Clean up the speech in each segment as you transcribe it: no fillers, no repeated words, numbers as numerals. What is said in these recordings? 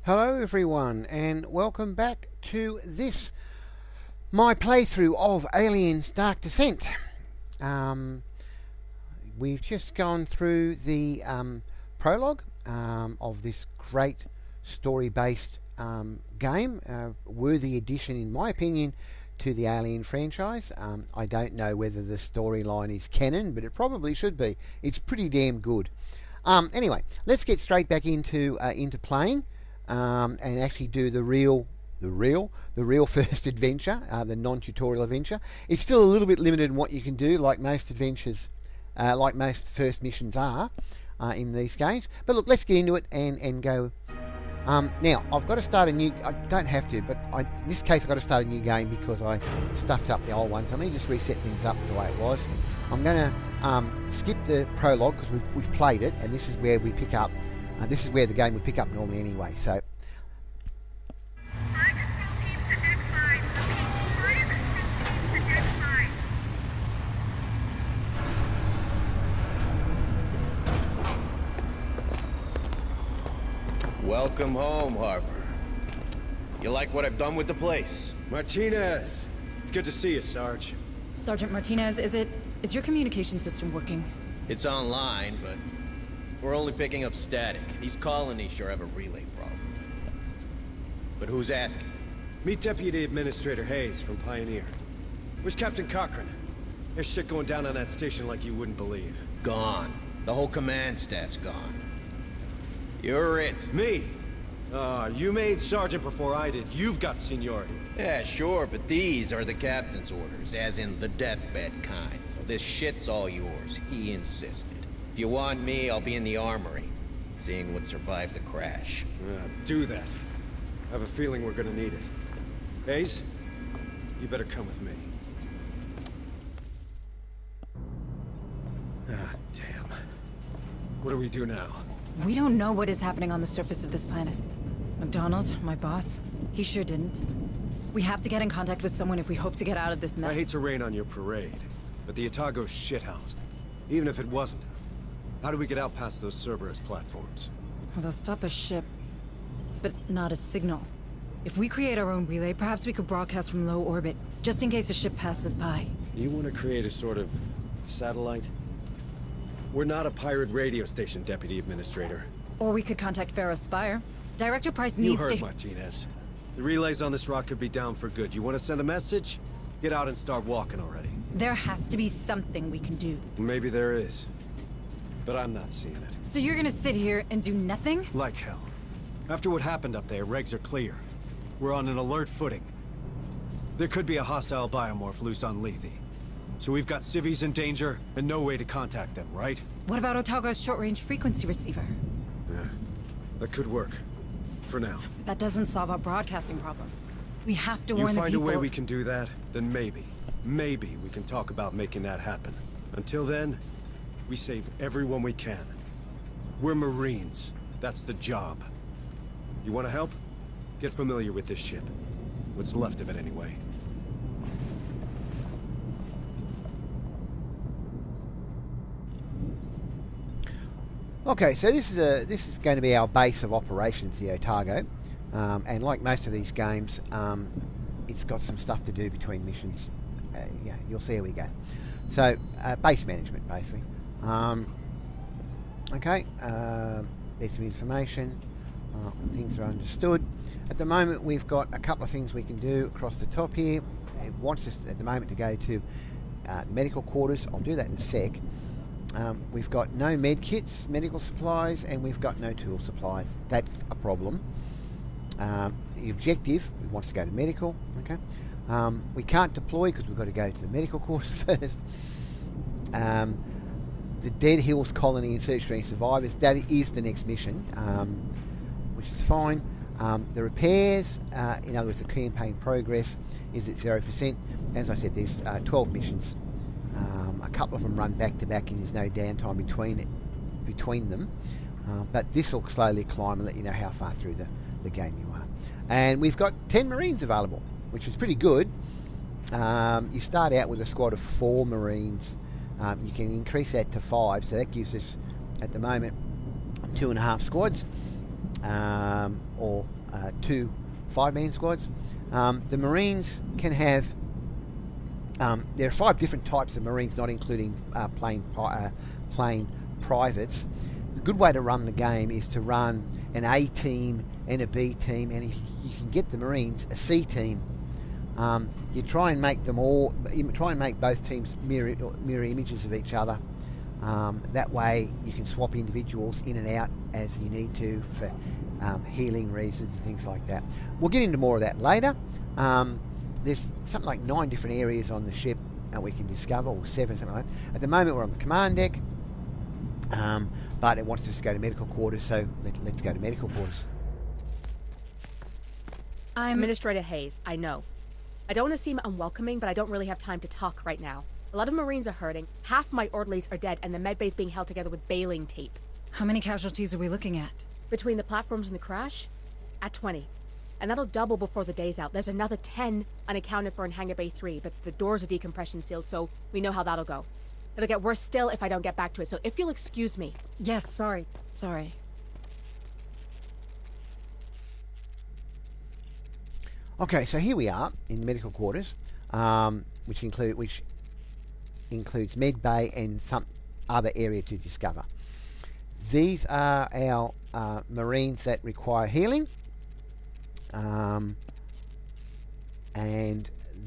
Hello everyone and welcome back to this, my playthrough of Aliens Dark Descent. We've just gone through the prologue of this great story-based game, worthy addition in my opinion to the Alien franchise. I don't know whether the storyline is canon, but it probably should be. It's pretty damn good. Anyway, let's get straight back into playing. And actually do the real first adventure, the non-tutorial adventure. It's still a little bit limited in what you can do, like most adventures, like most first missions are in these games. But look, let's get into it and go. Now, I've got to start a new... I don't have to, but in this case I've got to start a new game because I stuffed up the old one. So let me just reset things up the way it was. I'm going to skip the prologue because we've played it, and this is where we pick up. This is where the game would pick up normally anyway, so... Welcome home, Harper. You like what I've done with the place? Martinez! It's good to see you, Sarge. Sergeant Martinez, is your communication system working? It's online, but we're only picking up static. These colonies sure have a relay problem. But who's asking? Meet Deputy Administrator Hayes from Pioneer. Where's Captain Cochran? There's shit going down on that station like you wouldn't believe. Gone. The whole command staff's gone. You're it. Me? You made Sergeant before I did. You've got seniority. Yeah, sure, but these are the captain's orders, as in the deathbed kind. So this shit's all yours. He insisted. If you want me, I'll be in the armory, seeing what survived the crash. Do that. I have a feeling we're gonna need it. Hayes, you better come with me. Damn. What do we do now? We don't know what is happening on the surface of this planet. McDonald, my boss, he sure didn't. We have to get in contact with someone if we hope to get out of this mess. I hate to rain on your parade, but the Otago's shithoused. Even if it wasn't, how do we get out past those Cerberus platforms? Well, they'll stop a ship, but not a signal. If we create our own relay, perhaps we could broadcast from low orbit, just in case a ship passes by. You want to create a sort of satellite? We're not a pirate radio station, Deputy Administrator. Or we could contact Pharaoh Spire. Director Price needs You heard to... Martinez. The relays on this rock could be down for good. You want to send a message? Get out and start walking already. There has to be something we can do. Maybe there is. But I'm not seeing it. So you're gonna sit here and do nothing? Like hell. After what happened up there, regs are clear. We're on an alert footing. There could be a hostile biomorph loose on Lethe. So we've got civvies in danger and no way to contact them, right? What about Otago's short-range frequency receiver? Yeah, that could work. For now. That doesn't solve our broadcasting problem. We have to warn the people. You find a way we can do that, then maybe we can talk about making that happen. Until then, we save everyone we can. We're Marines. That's the job. You want to help? Get familiar with this ship. What's left of it anyway. Okay, so this is going to be our base of operations, the Otago, and like most of these games, it's got some stuff to do between missions. Yeah, you'll see how we go. So, base management, basically. Okay, there's some information. Things are understood. At the moment, we've got a couple of things we can do across the top here. It wants us at the moment to go to medical quarters. I'll do that in a sec. We've got no med kits, medical supplies, and we've got no tool supplies. That's a problem. The objective, we want to go to medical. Okay. We can't deploy because we've got to go to the medical quarters first. The Dead Hills Colony in search for any survivors. That is the next mission, which is fine. The repairs, in other words, the campaign progress is at 0%. As I said, there's 12 missions. A couple of them run back to back and there's no downtime between them. But this will slowly climb and let you know how far through the game you are. And we've got 10 Marines available, which is pretty good. You start out with a squad of 4 Marines. You can increase that to 5, so that gives us, at the moment, 2.5 squads. Or 2 5-man squads. The Marines can have... there are 5 different types of Marines, not including plain privates. The good way to run the game is to run an A team and a B team, and if you can get the Marines a C team, you try and make them all. You try and make both teams mirror images of each other. That way, you can swap individuals in and out as you need to for healing reasons and things like that. We'll get into more of that later. There's something like 9 different areas on the ship we can discover, or 7, something like that. At the moment, we're on the command deck, but it wants us to go to medical quarters, so let's go to medical quarters. I'm Administrator Hayes, I know. I don't want to seem unwelcoming, but I don't really have time to talk right now. A lot of Marines are hurting, half my orderlies are dead, and the medbay's being held together with baling tape. How many casualties are we looking at? Between the platforms and the crash? At 20. And that'll double before the day's out. There's another 10 unaccounted for in Hangar Bay 3, but the doors are decompression sealed, so we know how that'll go. It'll get worse still if I don't get back to it, so if you'll excuse me. Yes, sorry. Okay, so here we are in the medical quarters, which includes med bay and some other area to discover. These are our Marines that require healing, and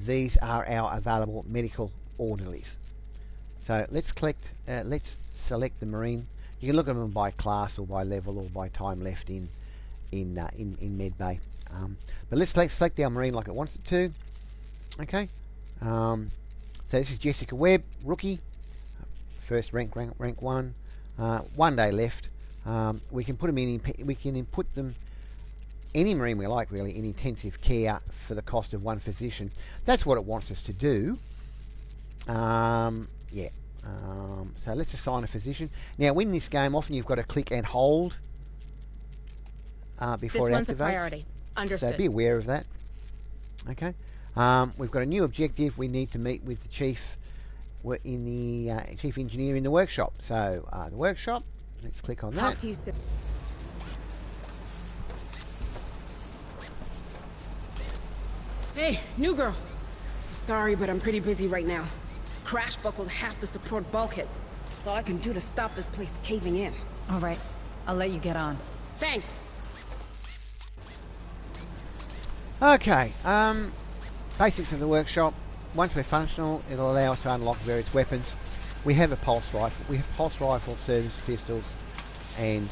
these are our available medical orderlies. So let's select the Marine. You can look at them by class or by level or by time left in med bay. But let's select our Marine like it wants it to. Okay. So this is Jessica Webb, rookie, first rank 1. 1 day left. We can put them in. We can input them. Any Marine we like, really, in intensive care for the cost of 1 physician. That's what it wants us to do. Yeah. So let's assign a physician. Now, in this game, often you've got to click and hold before it activates. This one's a priority. Understood. So be aware of that. Okay. We've got a new objective. We need to meet with the chief in the chief engineer in the workshop. So the workshop. Let's click on that. Talk to you soon. Hey, new girl. Sorry, but I'm pretty busy right now. Crash buckled half the support bulkheads. That's all I can do to stop this place caving in. All right, I'll let you get on. Thanks. Okay, basics of the workshop. Once we're functional, it'll allow us to unlock various weapons. We have a pulse rifle. We have pulse rifle, service pistols, and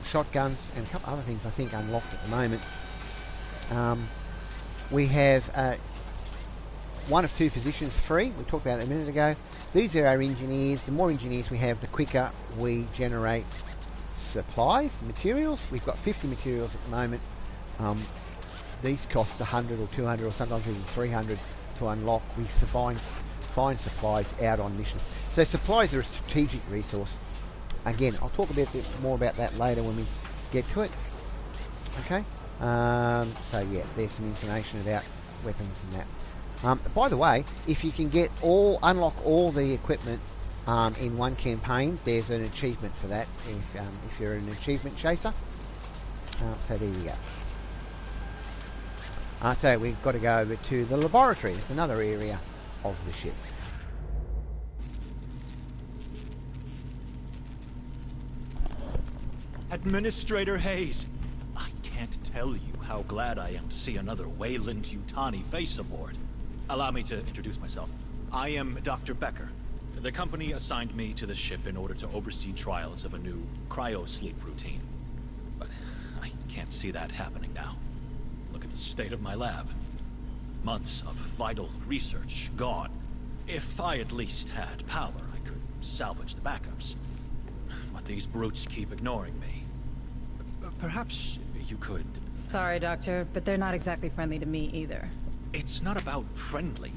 shotguns, and a couple other things I think unlocked at the moment. We have 1 of 2 positions free. We talked about it a minute ago. These are our engineers. The more engineers we have, the quicker we generate supplies, materials. We've got 50 materials at the moment. These cost 100 or 200 or sometimes even 300 to unlock. We find supplies out on missions. So supplies are a strategic resource. Again, I'll talk a bit more about that later when we get to it. Okay. So yeah, there's some information about weapons and that. By the way, if you can unlock all the equipment in one campaign, there's an achievement for that. If you're an achievement chaser. So there you go. So we've got to go over to the laboratory. It's another area of the ship. Administrator Hayes, I can't tell you how glad I am to see another Weyland-Yutani face aboard. Allow me to introduce myself. I am Dr. Becker. The company assigned me to the ship in order to oversee trials of a new cryo-sleep routine. But I can't see that happening now. Look at the state of my lab. Months of vital research gone. If I at least had power, I could salvage the backups. But these brutes keep ignoring me. Perhaps you could... Sorry, Doctor, but they're not exactly friendly to me either. It's not about friendly.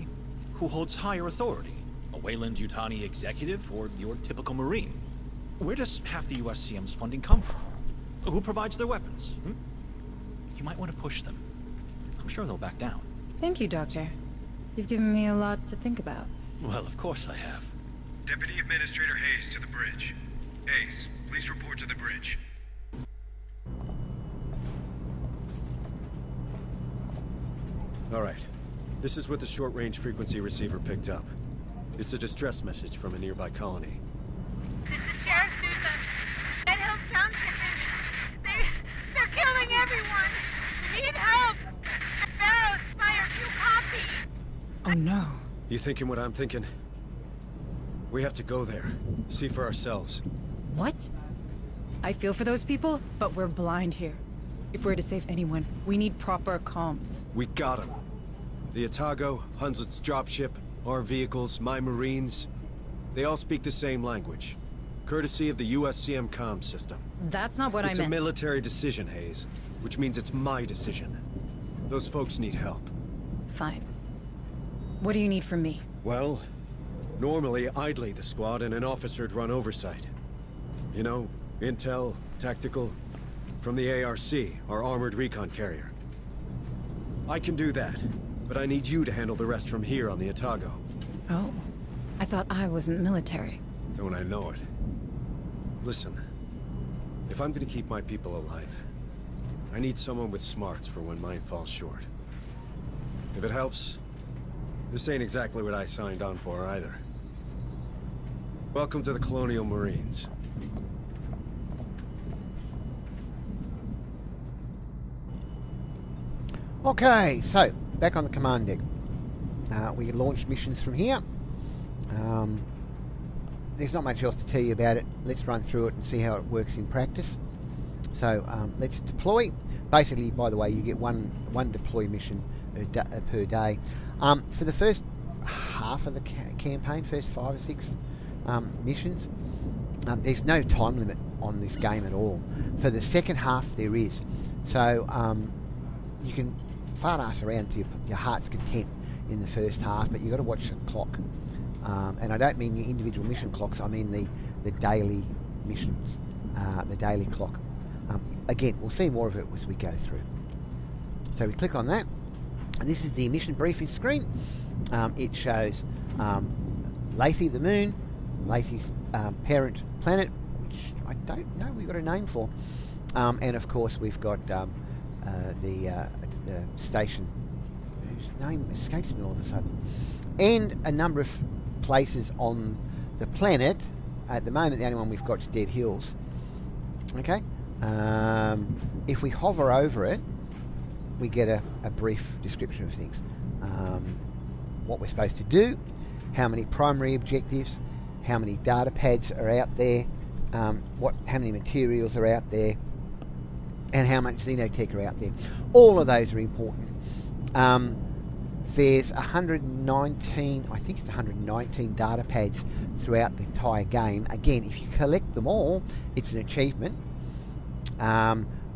Who holds higher authority? A Weyland-Yutani executive or your typical Marine? Where does half the USCM's funding come from? Who provides their weapons? You might want to push them. I'm sure they'll back down. Thank you, Doctor. You've given me a lot to think about. Well, of course I have. Deputy Administrator Hayes to the bridge. Hayes, please report to the bridge. All right. This is what the short-range frequency receiver picked up. It's a distress message from a nearby colony. This is Sheriff Sousa. Red Hills Township. They're killing everyone. We need help. Barrows, fire, you copy. Oh no. You thinking what I'm thinking? We have to go there. See for ourselves. What? I feel for those people, but we're blind here. If we're to save anyone, we need proper comms. We got him. The Otago, Hunslet's dropship, our vehicles, my Marines, they all speak the same language. Courtesy of the USCM comm system. That's not what I meant. It's a military decision, Hayes, which means it's my decision. Those folks need help. Fine. What do you need from me? Well, normally I'd lead the squad and an officer'd run oversight. You know, intel, tactical, from the ARC, our armored recon carrier. I can do that, but I need you to handle the rest from here on the Otago. Oh. I thought I wasn't military. Don't I know it? Listen, if I'm gonna keep my people alive, I need someone with smarts for when mine falls short. If it helps, this ain't exactly what I signed on for either. Welcome to the Colonial Marines. Okay, so back on the command deck. We launch missions from here. There's not much else to tell you about it. Let's run through it and see how it works in practice. So let's deploy. Basically, by the way, you get one deploy mission per day. For the first half of the campaign, first 5 or 6 missions, there's no time limit on this game at all. For the second half, there is. So you can fart ass around to your heart's content in the first half, but you've got to watch the clock. And I don't mean the individual mission clocks, I mean the daily missions, the daily clock. Again, we'll see more of it as we go through. So we click on that, and this is the mission briefing screen. It shows Lethe, the moon, Lethe's parent planet, which I don't know we've got a name for. And of course we've got the station, whose name escapes me all of a sudden, and a number of places on the planet. At the moment, the only one we've got is Dead Hills. Okay. If we hover over it, we get a brief description of things. What we're supposed to do, how many primary objectives, how many data pads are out there, how many materials are out there, and how much xenotech are out there. All of those are important. There's 119, I think it's 119 data pads throughout the entire game. Again, if you collect them all, it's an achievement.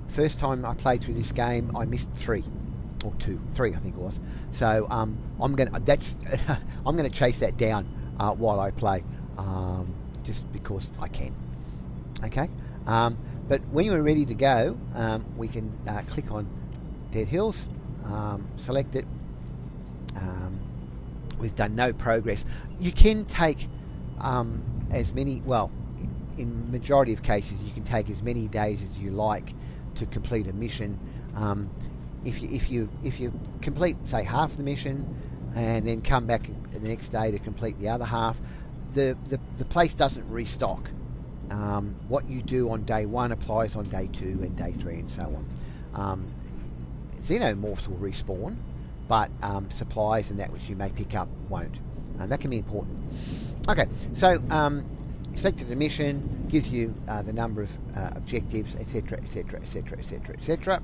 First time I played through this game, I missed 3 or 2, 3 I think it was. So I'm gonna chase that down while I play, just because I can. Okay. But when you're ready to go, we can click on Dead Hills, select it. We've done no progress. You can take as many, well, in majority of cases, you can take as many days as you like to complete a mission. If you complete, say, half the mission, and then come back the next day to complete the other half, the place doesn't restock. What you do on day 1 applies on day 2 and day 3 and so on. Xenomorphs will respawn, but supplies and that which you may pick up won't. That can be important. Okay, so selected a mission, gives you the number of objectives, etc, etc, etc, etc, etc.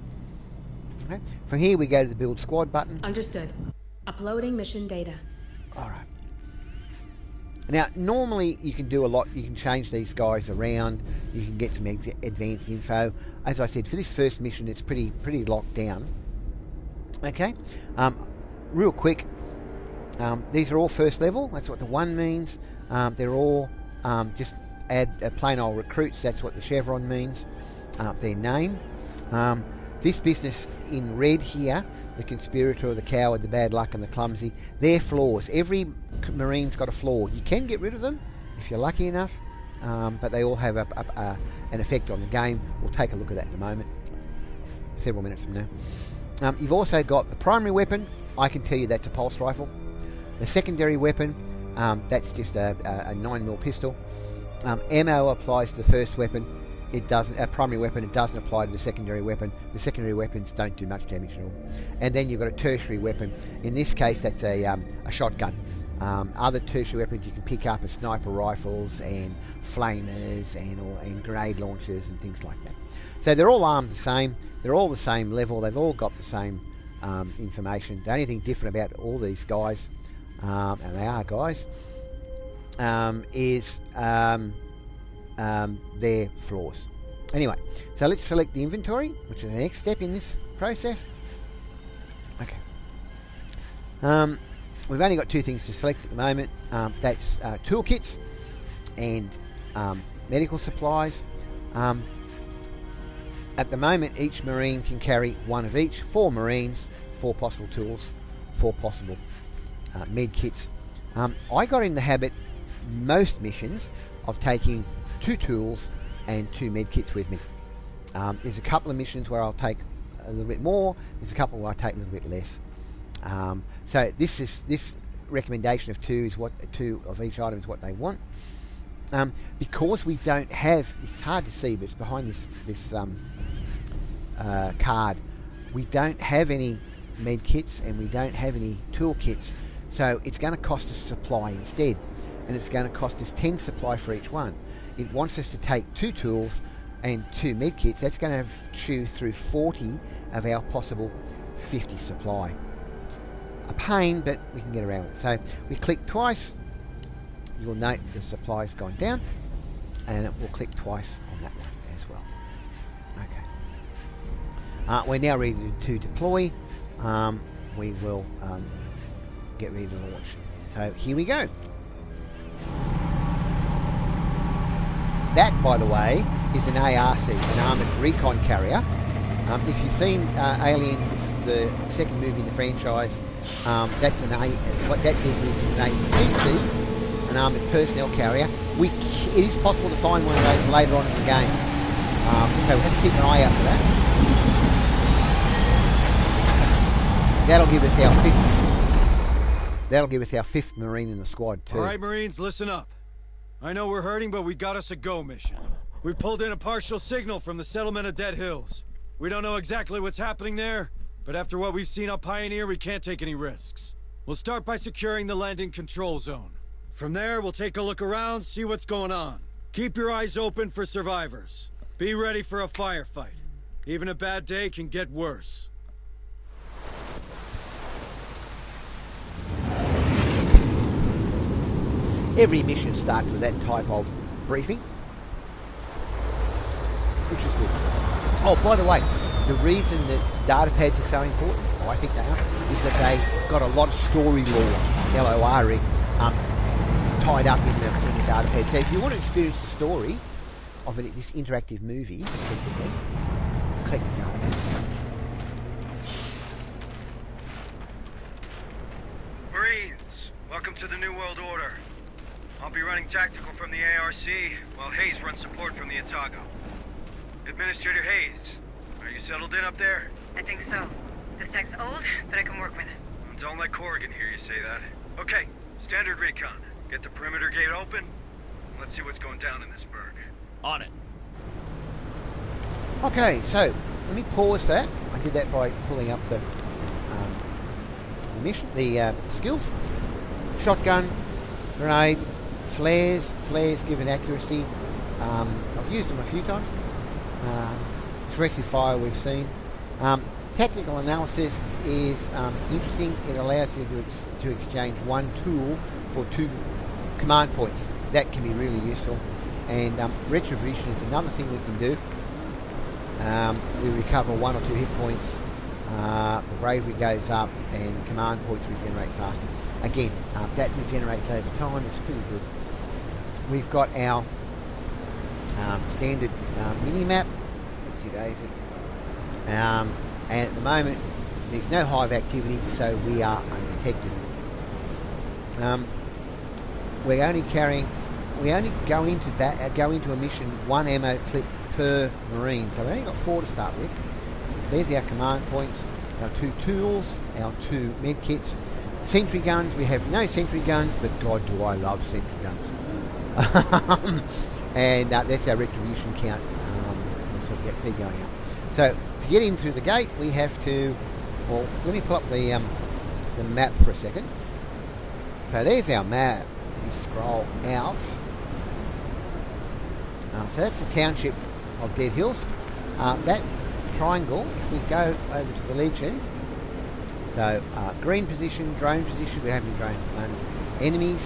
Okay. From here we go to the build squad button. Understood. Uploading mission data. Alright. Now, normally you can do a lot. You can change these guys around. You can get some advanced info. As I said, for this first mission, it's pretty locked down. Okay. Real quick, these are all first level. That's what the 1 means. They're all just add plain old recruits. That's what the chevron means. Their name. This business in red here, the conspirator, the coward, the bad luck, and the clumsy, they're flaws. Every Marine's got a flaw. You can get rid of them if you're lucky enough, but they all have an effect on the game. We'll take a look at that in a moment, several minutes from now. You've also got the primary weapon, I can tell you that's a pulse rifle. The secondary weapon, that's just a 9mm pistol. Ammo applies to the first weapon. It doesn't. A primary weapon. It doesn't apply to the secondary weapon. The secondary weapons don't do much damage at all. And then you've got a tertiary weapon. In this case, that's a shotgun. Other tertiary weapons you can pick up are sniper rifles and flamers and grenade launchers and things like that. So they're all armed the same. They're all the same level. They've all got the same information. The only thing different about all these guys, and they are guys, is their flaws. Anyway, so let's select the inventory, which is the next step in this process. Okay. We've only got two things to select at the moment. That's toolkits and medical supplies. At the moment, each Marine can carry one of each. 4 Marines, 4 possible tools, 4 possible med kits. I got in the habit, most missions, of taking 2 tools and 2 med kits with me. There's a couple of missions where I'll take a little bit more. There's a couple where I take a little bit less. So this recommendation of 2 is what 2 of each item is what they want. Because we don't have, it's hard to see, but it's behind this card. We don't have any med kits and we don't have any tool kits, so it's going to cost us supply instead, and it's going to cost us 10 supply for each one. It wants us to take 2 tools and 2 med kits. That's going to chew through 40 of our possible 50 supply. A pain, but we can get around it. So we click twice. You'll note the supply's gone down, and it will click twice on that one as well. Okay. We're now ready to deploy. We will get ready to launch. So here we go. That, by the way, is an ARC, an Armoured Recon Carrier. If you've seen Aliens, the second movie in the franchise, that's what that thing is an APC, an Armoured Personnel Carrier. It is possible to find one of those later on in the game, so we have to keep an eye out for that. That'll give us our fifth Marine in the squad too. All right, Marines, listen up. I know we're hurting, but we got us a go mission. We pulled in a partial signal from the settlement of Dead Hills. We don't know exactly what's happening there, but after what we've seen on Pioneer, we can't take any risks. We'll start by securing the landing control zone. From there, we'll take a look around, see what's going on. Keep your eyes open for survivors. Be ready for a firefight. Even a bad day can get worse. Every mission starts with that type of briefing, which is good. Oh, by the way, the reason that data pads are so important, I think they are, is that they've got a lot of story lore, L-O-R-E, tied up in the data pad. So if you want to experience the story of this interactive movie, click the data pad. Marines, welcome to the New World Order. I'll be running tactical from the ARC, while Hayes runs support from the Atago. Administrator Hayes, are you settled in up there? I think so. This tech's old, but I can work with it. Don't let Corrigan hear you say that. Okay, standard recon. Get the perimeter gate open. Let's see what's going down in this burg. On it. Okay, so let me pause that. I did that by pulling up the mission, the skills. Shotgun, grenade, flares. Flares give an accuracy. I've used them a few times. Suppressive fire we've seen. Technical analysis is interesting. It allows you to exchange one tool for 2 command points. That can be really useful. And retribution is another thing we can do. We recover 1 or 2 hit points. The bravery goes up, and command points regenerate faster. Again, that regenerates over time. It's pretty good. We've got our standard mini-map. And at the moment, there's no hive activity, so we are undetected. We only go into a mission 1 ammo clip per Marine, so we only got 4 to start with. There's our command points. our 2 tools, our 2 med kits. Sentry guns, we have no sentry guns, but God do I love sentry guns. And that's our retribution count. So we get going up. So to get in through the gate, we have to. Well, let me pull up the map for a second. So there's our map. We scroll out. So that's the township of Dead Hills. That triangle, if we go over to the Legion, so green position, drone position, we have any drones at the moment. Enemies,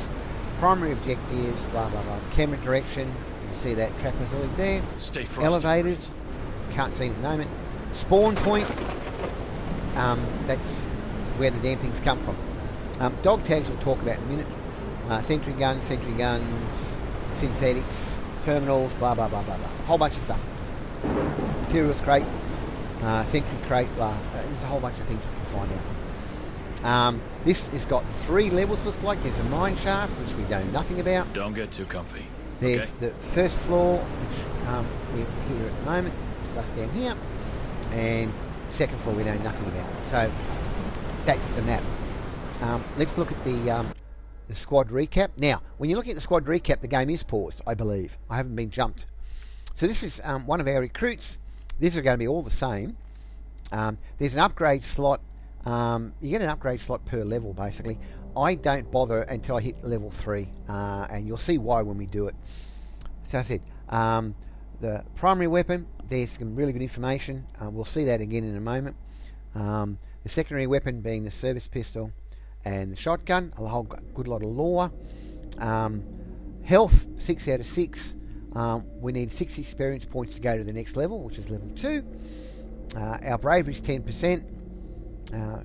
primary objectives, blah blah blah. Camera direction, you can see that trapezoid there. Stay frosty, Elevators, can't see it at the moment. Spawn point, that's where the damn things come from. Dog tags we'll talk about in a minute. Sentry guns, synthetics, terminals, blah blah blah blah blah. A whole bunch of stuff. Materials crate, sentry crate, blah. There's a whole bunch of things you can find out. This has got 3 levels, looks like. There's a mine shaft, which we know nothing about. Don't get too comfy. There's okay. the first floor, which we're here at the moment. That's down here. And second floor we know nothing about. So that's the map. Let's look at the squad recap. Now, when you're looking at the squad recap, the game is paused, I believe. I haven't been jumped. So this is one of our recruits. These are going to be all the same. There's an upgrade slot. You get an upgrade slot per level, basically. I don't bother until I hit level 3, and you'll see why when we do it. So I said, the primary weapon, there's some really good information. We'll see that again in a moment. The secondary weapon being the service pistol and the shotgun, a whole good lot of lore. Health, 6 out of 6. We need 6 experience points to go to the next level, which is level 2. Our bravery is 10%.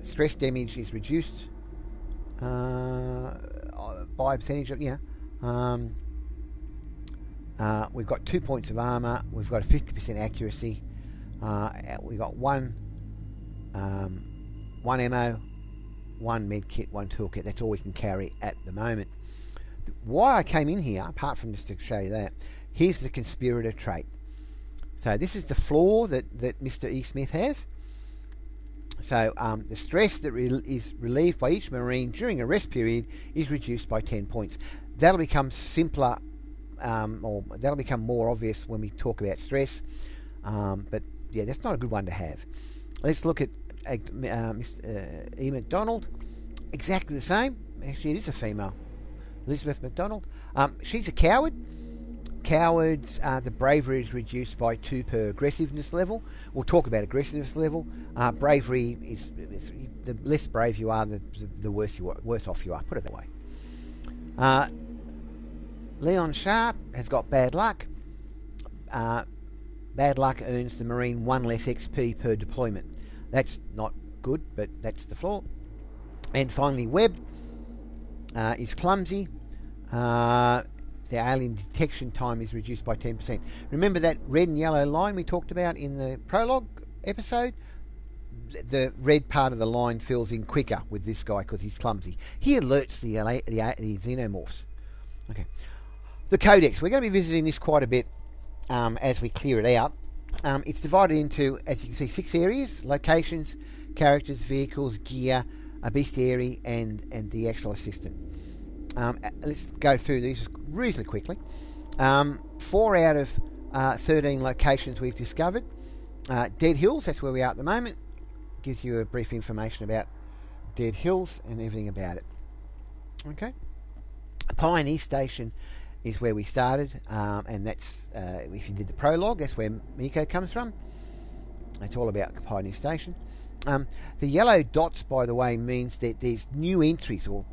Stress damage is reduced by a percentage of, we've got 2 points of armour. We've got a 50% accuracy. We've got 1 ammo, 1 med kit, 1 toolkit. That's all we can carry at the moment. Why I came in here, apart from just to show you that, here's the conspirator trait. So this is the flaw that Mr. E. Smith has. So the stress that is relieved by each Marine during a rest period is reduced by 10 points. That'll become simpler, or that'll become more obvious when we talk about stress. But yeah, that's not a good one to have. Let's look at Mr. E. McDonald. Exactly the same. Actually, it is a female. Elizabeth McDonald. She's a coward. Cowards, the bravery is reduced by 2 per aggressiveness level. We'll talk about aggressiveness level. Bravery is the less brave you are, the worse off you are. Put it that way. Leon Sharp has got bad luck. Bad luck earns the Marine 1 less XP per deployment. That's not good, but that's the flaw. And finally, Webb is clumsy. The alien detection time is reduced by 10%. Remember that red and yellow line we talked about in the prologue episode? The red part of the line fills in quicker with this guy because he's clumsy. He alerts the xenomorphs. Okay. The Codex. We're going to be visiting this quite a bit as we clear it out. It's divided into, as you can see, 6 areas: locations, characters, vehicles, gear, a bestiary, and the actual assistant. Let's go through these reasonably quickly. 4 out of 13 locations we've discovered. Dead Hills, that's where we are at the moment. Gives you a brief information about Dead Hills and everything about it. Okay. Pioneer Station is where we started, and that's, if you did the prologue, that's where Miko comes from. It's all about Pioneer Station. The yellow dots, by the way, means that there's new entries or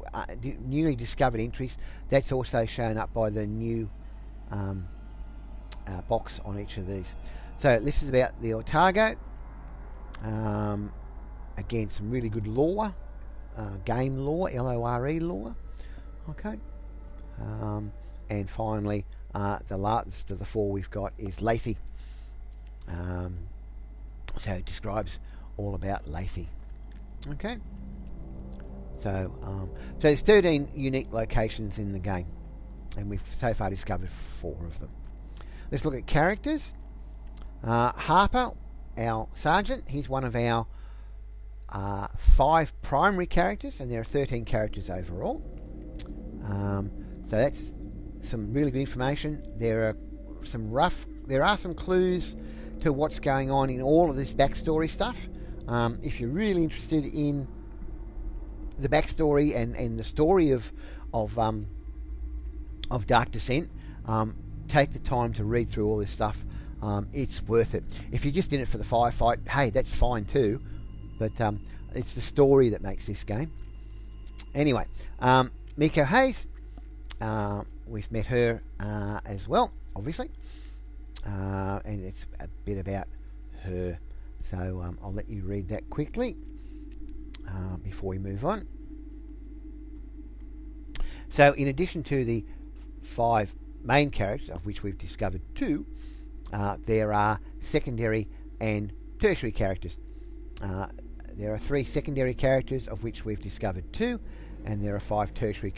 newly discovered entries. That's also shown up by the new box on each of these. So this is about the Otago. Again, some really good lore, game lore, LORE lore. Okay. And finally, the last of the 4 we've got is Lethe. So it describes all about Lethe. Okay. So there's 13 unique locations in the game, and we've so far discovered 4 of them. Let's look at characters. Harper, our sergeant, he's one of our 5 primary characters, and there are 13 characters overall. So that's some really good information. There are some clues to what's going on in all of this backstory stuff. If you're really interested in the backstory and the story of Dark Descent, take the time to read through all this stuff. It's worth it. If you're just in it for the firefight, hey, that's fine too. But it's the story that makes this game. Anyway, Miko Hayes, we've met her as well, obviously. And it's a bit about her. So I'll let you read that quickly before we move on. So in addition to the 5 main characters, of which we've discovered 2, there are secondary and tertiary characters. There are 3 secondary characters, of which we've discovered 2, and there are 5 tertiary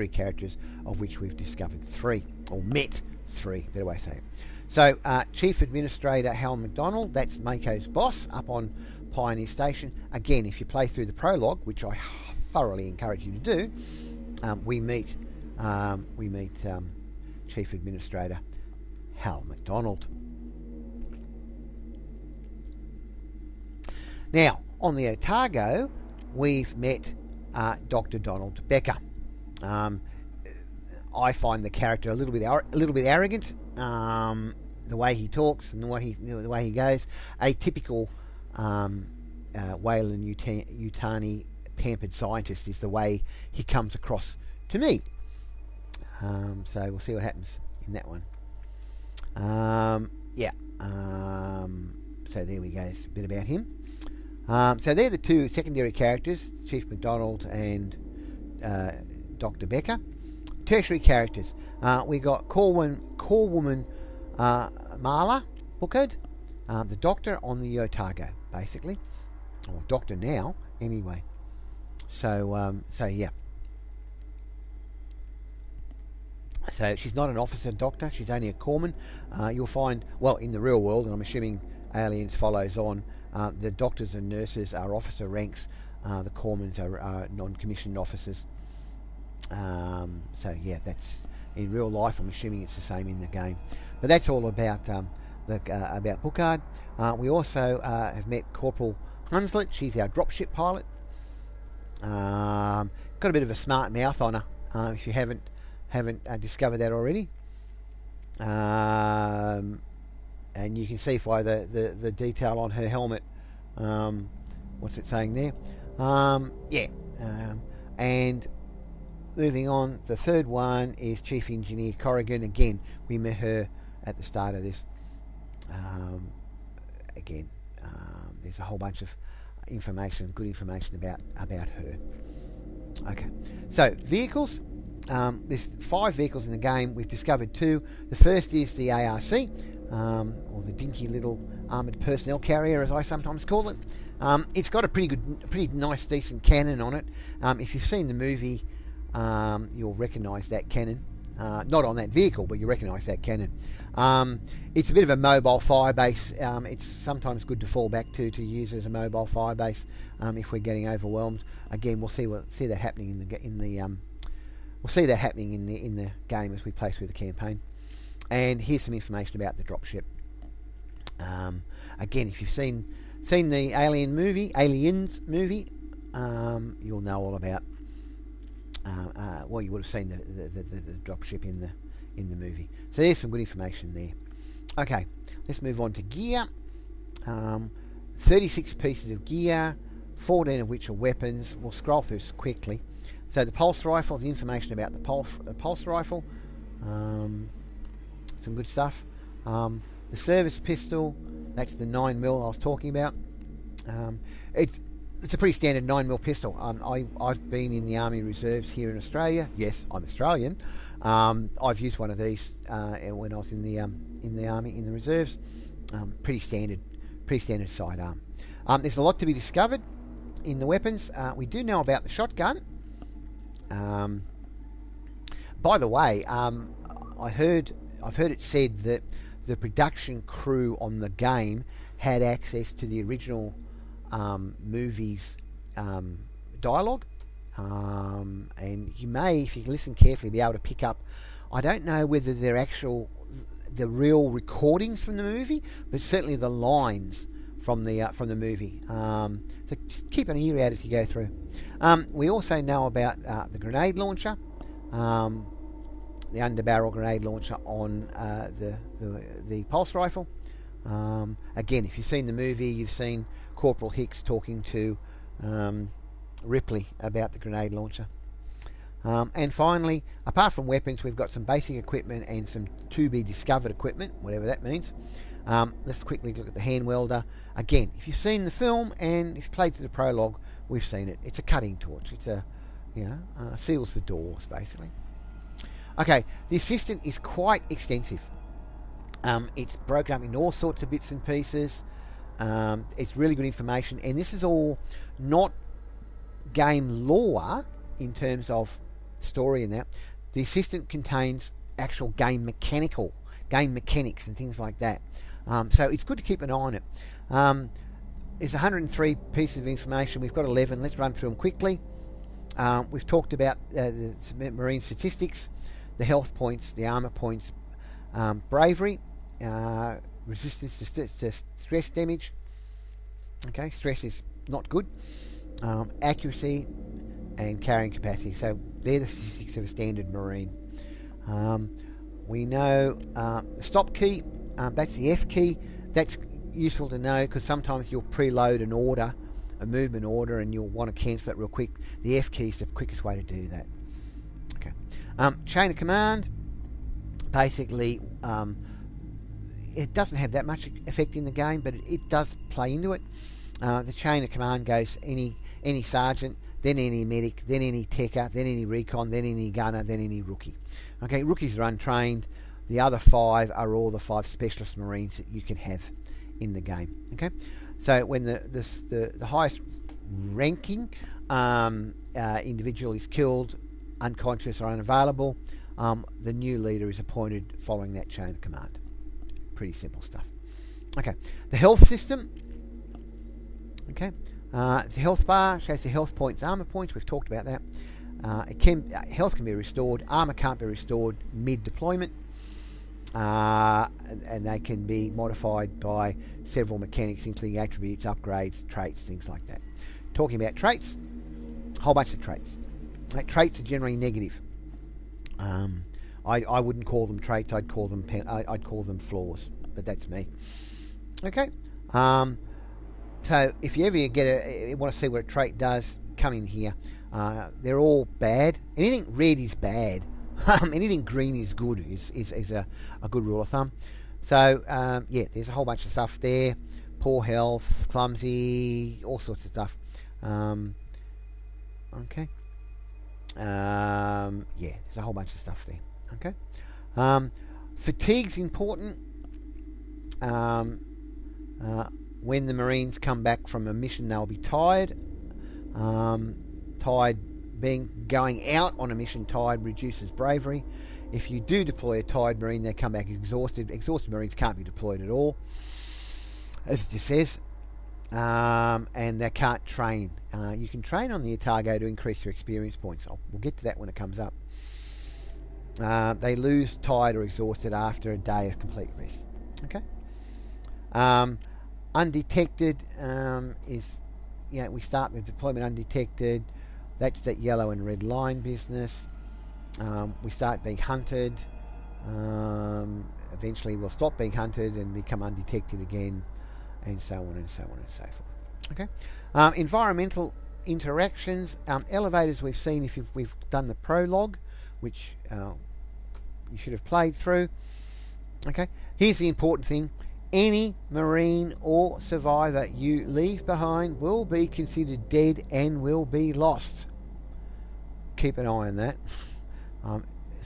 characters, of which we've discovered 3, or met 3, better way of saying it. So, Chief Administrator Hal McDonald, that's Mako's boss, up on Pioneer Station. Again, if you play through the prologue, which I thoroughly encourage you to do, we meet Chief Administrator Hal McDonald. Now, on the Otago, we've met Dr. Donald Becker. I find the character a little bit arrogant. The way he talks and the way he goes, a typical Weyland-Yutani pampered scientist is the way he comes across to me. So we'll see what happens in that one. So there we go. It's a bit about him. So they're the 2 secondary characters, Chief McDonald and Dr. Becker. Tertiary characters. We got Corpswoman Marla Bookard, the Doctor on the Otago, basically, or Doctor now, anyway. So yeah. So she's not an officer doctor; she's only a corpsman. You'll find, well, in the real world, and I'm assuming Aliens follows on. The doctors and nurses are officer ranks. The corpsmen are non-commissioned officers. So yeah, that's in real life. I'm assuming it's the same in the game. But that's all about Bookard. We also have met Corporal Hunslet. She's our dropship pilot. Got a bit of a smart mouth on her. If you haven't discovered that already. And you can see by the detail on her helmet. What's it saying there? And moving on, the third one is Chief Engineer Corrigan. Again, we met her at the start of this. There's a whole bunch of good information about her. Okay, so vehicles. There's 5 vehicles in the game. We've discovered 2. The first is the ARC, or the dinky little armoured personnel carrier, as I sometimes call it. It's got a pretty nice, decent cannon on it. If you've seen the movie, you'll recognise that cannon. Not on that vehicle, but you recognise that cannon. It's a bit of a mobile firebase. It's sometimes good to fall back to use as a mobile firebase if we're getting overwhelmed. Again, we'll see that happening we'll see that happening in the game as we play through the campaign. And here's some information about the dropship. Again, if you've seen the Aliens movie, you'll know all about. You would have seen the dropship in the movie. So there's some good information there. Okay, let's move on to gear. 36 pieces of gear, 14 of which are weapons. We'll scroll through quickly. So the pulse rifle, the information about the pulse rifle, some good stuff. The service pistol, that's the 9mm I was talking about. It's a pretty standard 9mm pistol. I've been in the Army Reserves here in Australia. Yes, I'm Australian. I've used one of these when I was in the Army, in the Reserves. Pretty standard sidearm. There's a lot to be discovered in the weapons. We do know about the shotgun. By the way, I've heard it said that the production crew on the game had access to the original movie's dialogue, and you may, if you listen carefully, be able to pick up. I don't know whether they're the real recordings from the movie, but certainly the lines from the movie. So just keep an ear out as you go through. We also know about the grenade launcher, the underbarrel grenade launcher on the pulse rifle. Again, if you've seen the movie, you've seen Corporal Hicks talking to Ripley about the grenade launcher. And finally, apart from weapons, we've got some basic equipment and some to-be-discovered equipment, whatever that means. Let's quickly look at the hand welder. Again, if you've seen the film and if you've played through the prologue, we've seen it. It's a cutting torch. It's seals the doors, basically. Okay, the assistant is quite extensive. It's broken up into all sorts of bits and pieces. It's really good information, and this is all not game lore in terms of story and that. The assistant contains actual game mechanics and things like that. So it's good to keep an eye on it. There's 103 pieces of information. We've got 11. Let's run through them quickly. We've talked about the Marine statistics, the health points, the armor points, bravery, resistance to stress damage. Okay, stress is not good. Accuracy and carrying capacity. So they're the statistics of a standard Marine. We know the stop key, that's the F key. That's useful to know because sometimes you'll preload an order, a movement order, and you'll want to cancel it real quick. The F key is the quickest way to do that. Okay. Chain of command, basically, it doesn't have that much effect in the game, but it does play into it. The chain of command goes any sergeant, then any medic, then any techer, then any recon, then any gunner, then any rookie. Okay, rookies are untrained. The other 5 are all the 5 specialist Marines that you can have in the game. Okay, so when the highest ranking individual is killed, unconscious or unavailable, the new leader is appointed following that chain of command. Pretty simple stuff. Okay, the health system. Okay, the health bar shows the health points, armor points. We've talked about that. Health can be restored. Armor can't be restored mid-deployment, and they can be modified by several mechanics, including attributes, upgrades, traits, things like that. Talking about traits, a whole bunch of traits. Right, traits are generally negative. I wouldn't call them traits. I'd call them flaws, but that's me. Okay. So if you ever want to see what a trait does, come in here. They're all bad. Anything red is bad. Anything green is good. Is a good rule of thumb. So there's a whole bunch of stuff there. Poor health, clumsy, all sorts of stuff. Okay. There's a whole bunch of stuff there. Okay. Fatigue's important. When the Marines come back from a mission, they'll be tired. Going out on a mission tired reduces bravery. If you do deploy a tired Marine, they come back exhausted. Exhausted Marines can't be deployed at all, as it just says. And they can't train. You can train on the Otago to increase your experience points. We'll get to that when it comes up. They lose tired or exhausted after a day of complete rest. Okay. Undetected is, we start the deployment undetected. That's that yellow and red line business. We start being hunted. Eventually we'll stop being hunted and become undetected again, and so on and so on and so forth. Okay. Environmental interactions. Elevators we've seen if we've done the prologue, which you should have played through. Okay. Here's the important thing. Any Marine or survivor you leave behind will be considered dead and will be lost. Keep an eye on that.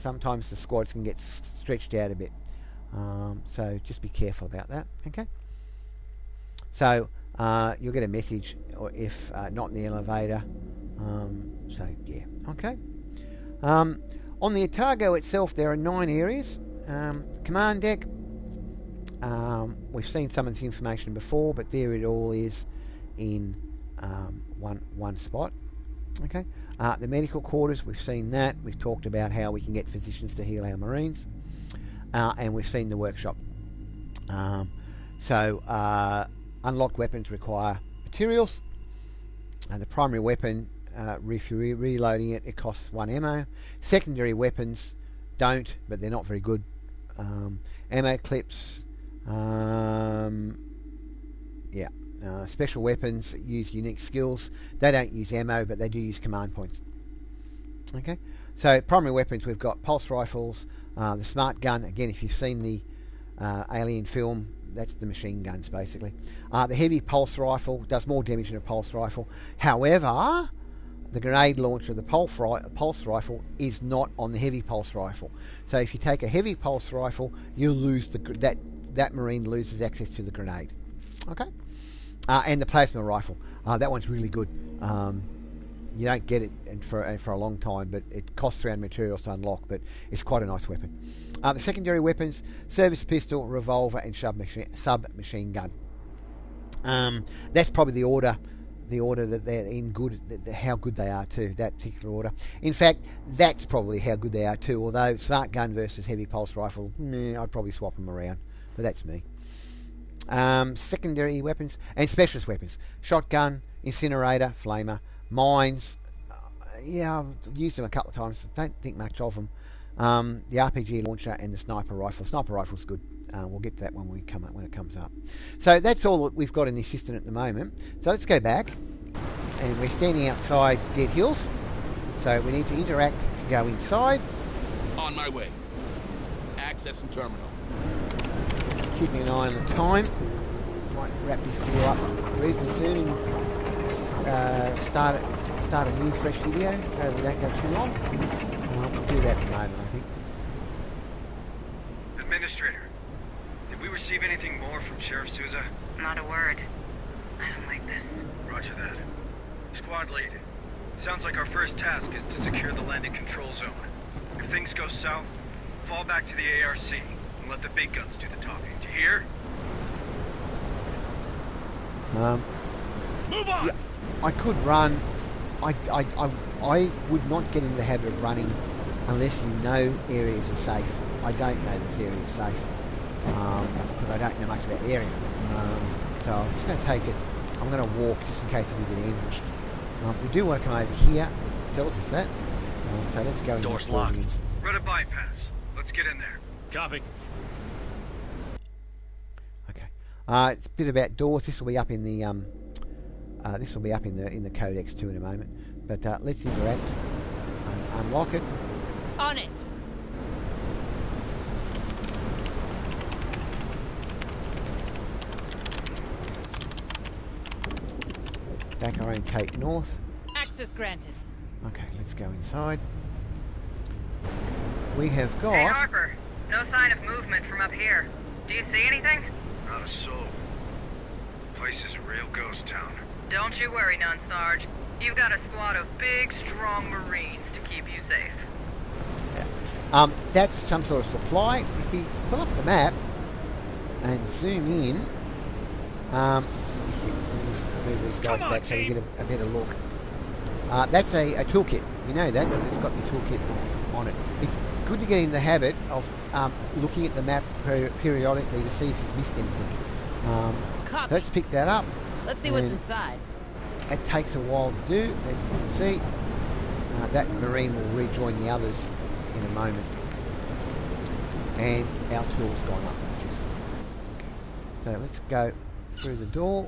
Sometimes the squads can get stretched out a bit. So just be careful about that. Okay. So you'll get a message, or if not in the elevator. Okay. On the Otago itself, there are 9 areas. Command deck. We've seen some of this information before, but there it all is. in one spot. Okay. The medical quarters, we've seen that. We've talked about how we can get physicians to heal our Marines. And we've seen the workshop. Unlocked weapons require materials. The primary weapon, if you're reloading it, it costs 1 ammo. Secondary weapons don't, but they're not very good. Ammo clips, special weapons use unique skills. They don't use ammo, but they do use command points. Okay, so primary weapons, we've got pulse rifles, the smart gun. Again, if you've seen the Alien film, that's the machine guns basically. The heavy pulse rifle does more damage than a pulse rifle. However, the grenade launcher of the pulse rifle is not on the heavy pulse rifle. So if you take a heavy pulse rifle, you'll lose that Marine loses access to the grenade. Okay, and the plasma rifle, that one's really good. You don't get it for a long time, but it costs around materials to unlock, but it's quite a nice weapon. The secondary weapons, service pistol, revolver, and submachine gun. That's probably the order that they're in good, how good they are too, that particular order. In fact, that's probably how good they are too, although smart gun versus heavy pulse rifle, I'd probably swap them around, but that's me. Secondary weapons and specialist weapons, shotgun, incinerator, flamer, mines. I've used them a couple of times, don't think much of them. The RPG launcher and the sniper rifle. Sniper rifle's good. We'll get to that when it comes up. So that's all that we've got in the system at the moment. So let's go back, and we're standing outside Dead Hills. So we need to interact to go inside. On my way. Access and terminal. Keeping an eye on the time. Might wrap this video up reasonably soon and start a new fresh video. We don't go too long. We'll do that at the moment, I think. Administrator, did we receive anything more from Sheriff Souza? Not a word. I don't like this. Roger that. Squad lead, sounds like our first task is to secure the landing control zone. If things go south, fall back to the ARC and let the big guns do the talking. Do you hear? Move on! Yeah, I could run. I would not get in the habit of running unless you know areas are safe. I don't know this area is safe because I don't know much about the area. So I'm just going to take it. I'm going to walk just in case we get ambushed. We do want to come over here. Tells us that. So let's go. Door's locked. Run a bypass. Let's get in there. Copy. Okay. It's a bit about doors. This will be up in the in the codex too in a moment. But let's interact. Unlock it. On it. Back orientate north. Access granted. Okay, let's go inside. We have got... Hey, Harper. No sign of movement from up here. Do you see anything? Not a soul. The place is a real ghost town. Don't you worry none, Sarge. You've got a squad of big, strong Marines to keep you safe. Yeah. That's some sort of supply. If you pull up the map and zoom in, move these guys back so we get a better look. That's a toolkit. You know that, it's got the toolkit on it. It's good to get in the habit of looking at the map periodically to see if you've missed anything. So let's pick that up. Let's see what's inside. It takes a while to do, as you can see. That Marine will rejoin the others in a moment. And our tool's gone up. So let's go through the door.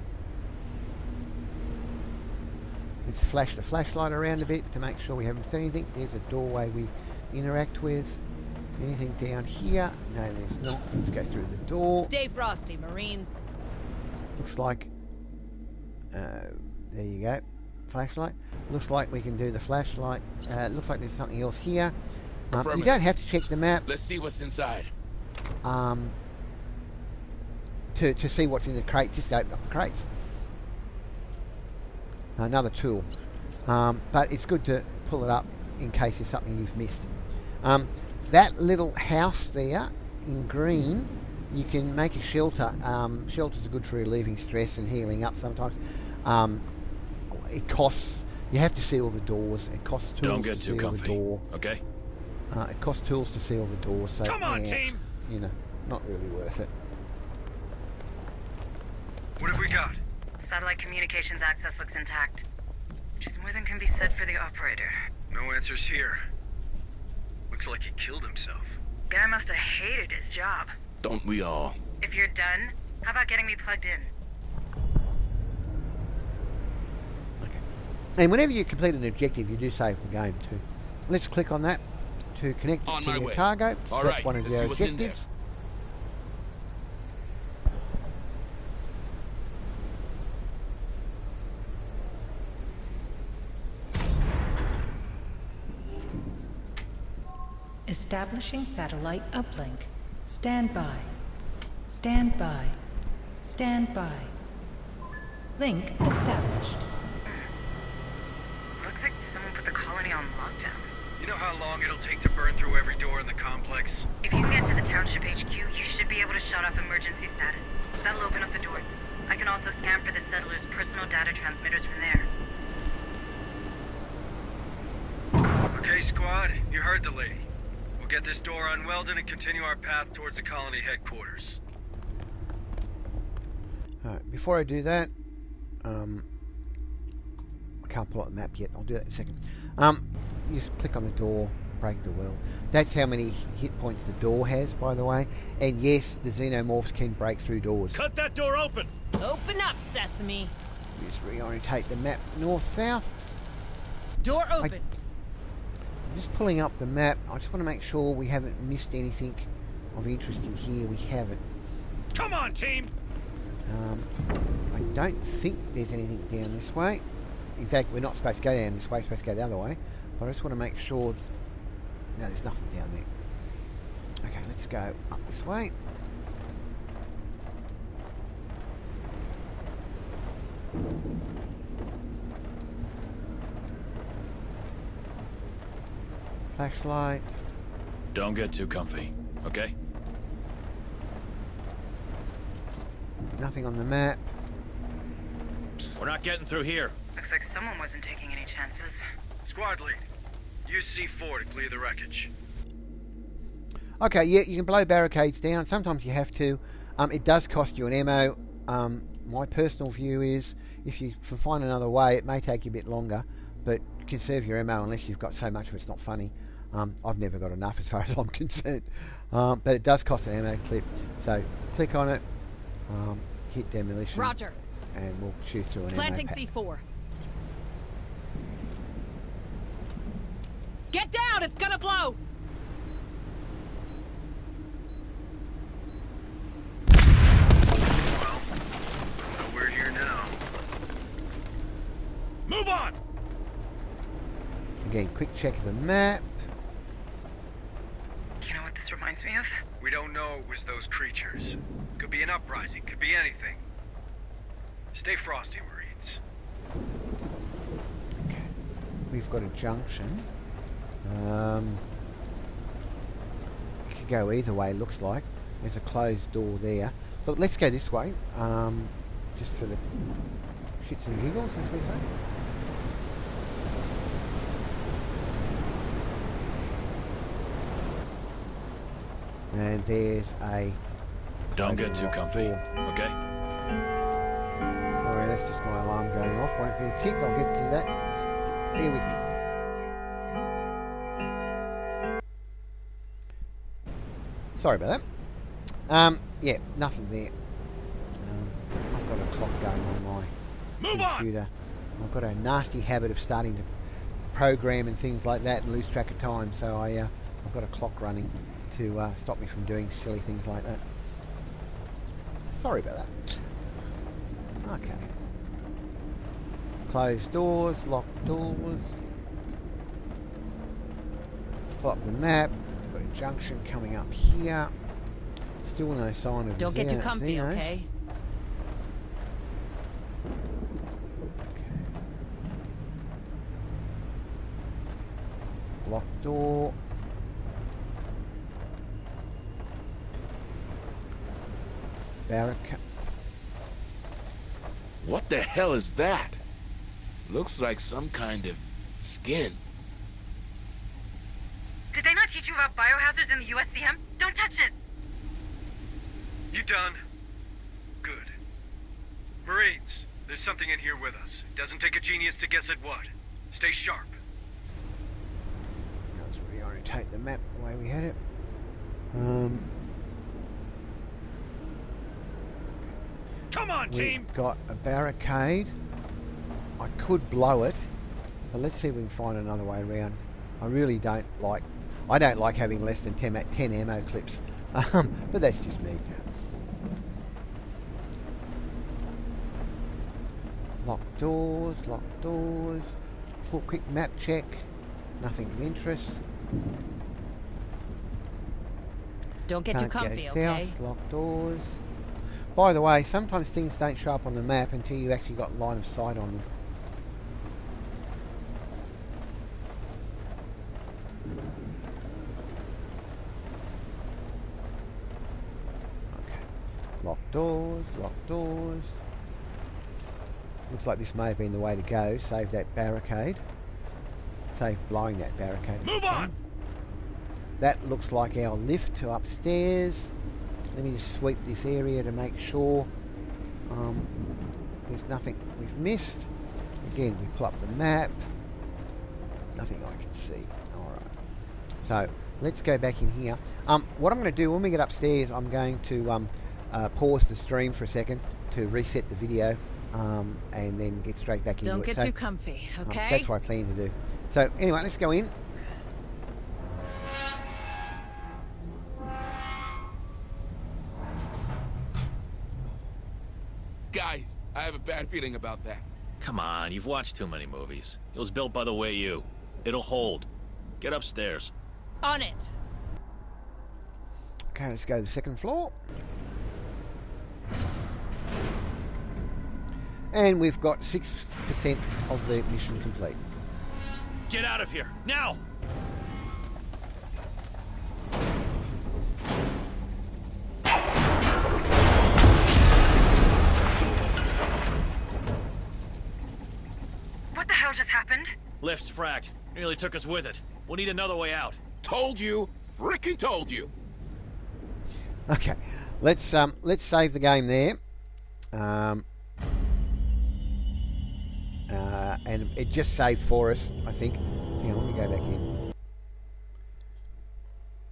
Let's flash the flashlight around a bit to make sure we haven't seen anything. There's a doorway we interact with. Anything down here? No, there's not. Let's go through the door. Stay frosty, Marines. Looks like... there you go. Flashlight. Looks like we can do the flashlight. Looks like there's something else here. You don't have to check the map. Let's see what's inside. To see what's in the crate, just open up the crates. Another tool. But it's good to pull it up in case there's something you've missed. That little house there in green, you can make a shelter. Shelters are good for relieving stress and healing up sometimes. It costs. You have to seal the doors. It costs tools Don't get to too seal comfy, the door. okay? It costs tools to seal the door. So Come on, yeah, team! You know, not really worth it. What have we got? Satellite communications access looks intact, which is more than can be said for the operator. No answers here. Looks like he killed himself. Guy must have hated his job. Don't we all? If you're done, how about getting me plugged in? And whenever you complete an objective, you do save the game too. Let's click on that to connect On to my your way. cargo. All That's right, one of let's your see what's in there. objectives. Establishing satellite uplink. Stand by. Stand by. Stand by. Link established. Looks like someone put the colony on lockdown. You know how long it'll take to burn through every door in the complex? If you can get to the township HQ, you should be able to shut off emergency status. That'll open up the doors. I can also scan for the settlers' personal data transmitters from there. Okay, squad, you heard the lady. We'll get this door unwelded and continue our path towards the colony headquarters. Alright, before I do that, I can't pull out the map yet. I'll do that in a second. You just click on the door, break the weld. That's how many hit points the door has, by the way. And yes, the xenomorphs can break through doors. Cut that door open! Open up, Sesame. Just reorientate the map north-south. Door open. I'm just pulling up the map. I just want to make sure we haven't missed anything of interest in here. We haven't. Come on, team! I don't think there's anything down this way. In fact, we're not supposed to go down this way. We're supposed to go the other way. But I just want to make sure... No, there's nothing down there. Okay, let's go up this way. Flashlight. Don't get too comfy, okay? Nothing on the map. We're not getting through here. Looks like someone wasn't taking any chances. Squad lead, use C4 to clear the wreckage. Okay, yeah, you can blow barricades down. Sometimes you have to. It does cost you an ammo. My personal view is, if you can find another way, it may take you a bit longer, but conserve your ammo unless you've got so much of it's not funny. I've never got enough as far as I'm concerned. But it does cost an ammo clip. So click on it, hit demolition. Roger. And we'll shoot through an Planting ammo pack. C4. Get down! It's gonna blow! Well, we're here now. Move on! Again, quick check of the map. You know what this reminds me of? We don't know it was those creatures. Could be an uprising, could be anything. Stay frosty, Marines. Okay. We've got a junction. It could go either way, looks like. There's a closed door there. But let's go this way. Just for the shits and giggles, as we say. And there's a... Don't get too comfy, okay? Sorry, that's just my alarm going off. Won't be a tick. I'll get to that. Bear with me. Sorry about that. Yeah, nothing there. I've got a clock going on my computer. I've got a nasty habit of starting to program and things like that and lose track of time. So I've got a clock running to stop me from doing silly things like that. Sorry about that. Okay. Closed doors, locked doors. Pull up the map. Got a junction coming up here. Still no sign of Don't get too comfy, Xenos. okay? Locked door. What the hell is that? Looks like some kind of skin. Did they not teach you about biohazards in the USCM? Don't touch it! You done? Good. Marines, there's something in here with us. It doesn't take a genius to guess at what. Stay sharp. Let's reorientate the map the way we had it. Come on, team! We've got a barricade. I could blow it, but let's see if we can find another way around. I really don't like... I don't like having less than 10 ammo clips. But that's just me. Locked doors, locked doors. Full quick map check. Nothing of interest. Don't get too comfy, go okay? south, locked doors. By the way, sometimes things don't show up on the map until you actually got line of sight on them. Okay. Locked doors, locked doors. Looks like this may have been the way to go. Save that barricade. Save blowing that barricade. Move on! That looks like our lift to upstairs. Let me just sweep this area to make sure there's nothing we've missed. Again, we pull up the map. Nothing I can see. Alright. So, let's go back in here. What I'm going to do when we get upstairs, I'm going to pause the stream for a second to reset the video and then get straight back into it. Don't get too comfy, okay? That's what I plan to do. So, anyway, let's go in. Guys, I have a bad feeling about that. Come on, you've watched too many movies. It was built by the way you. It'll hold. Get upstairs. On it. Okay, let's go to the second floor. And we've got 6% of the mission complete. Get out of here, now! What the hell just happened? Lift's fracked. Nearly took us with it. We'll need another way out. Told you. Frickin' told you. Okay, let's save the game there. And it just saved for us, I think. Hang on, let me go back in.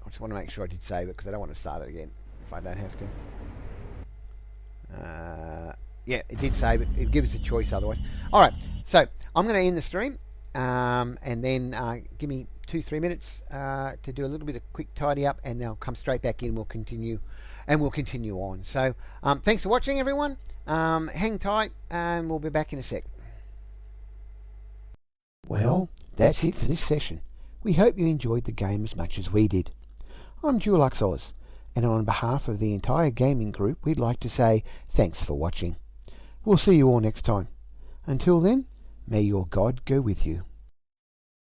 I just want to make sure I did save it because I don't want to start it again if I don't have to. Yeah, it did save it. It gives us a choice otherwise. Alright, so I'm going to end the stream and then give me 2-3 minutes to do a little bit of quick tidy up and then I'll come straight back in. We'll continue on. So thanks for watching, everyone. Hang tight and we'll be back in a sec. Well, that's it for this session. We hope you enjoyed the game as much as we did. I'm Dulux Oz, and on behalf of the entire gaming group, we'd like to say thanks for watching. We'll see you all next time. Until then, may your God go with you.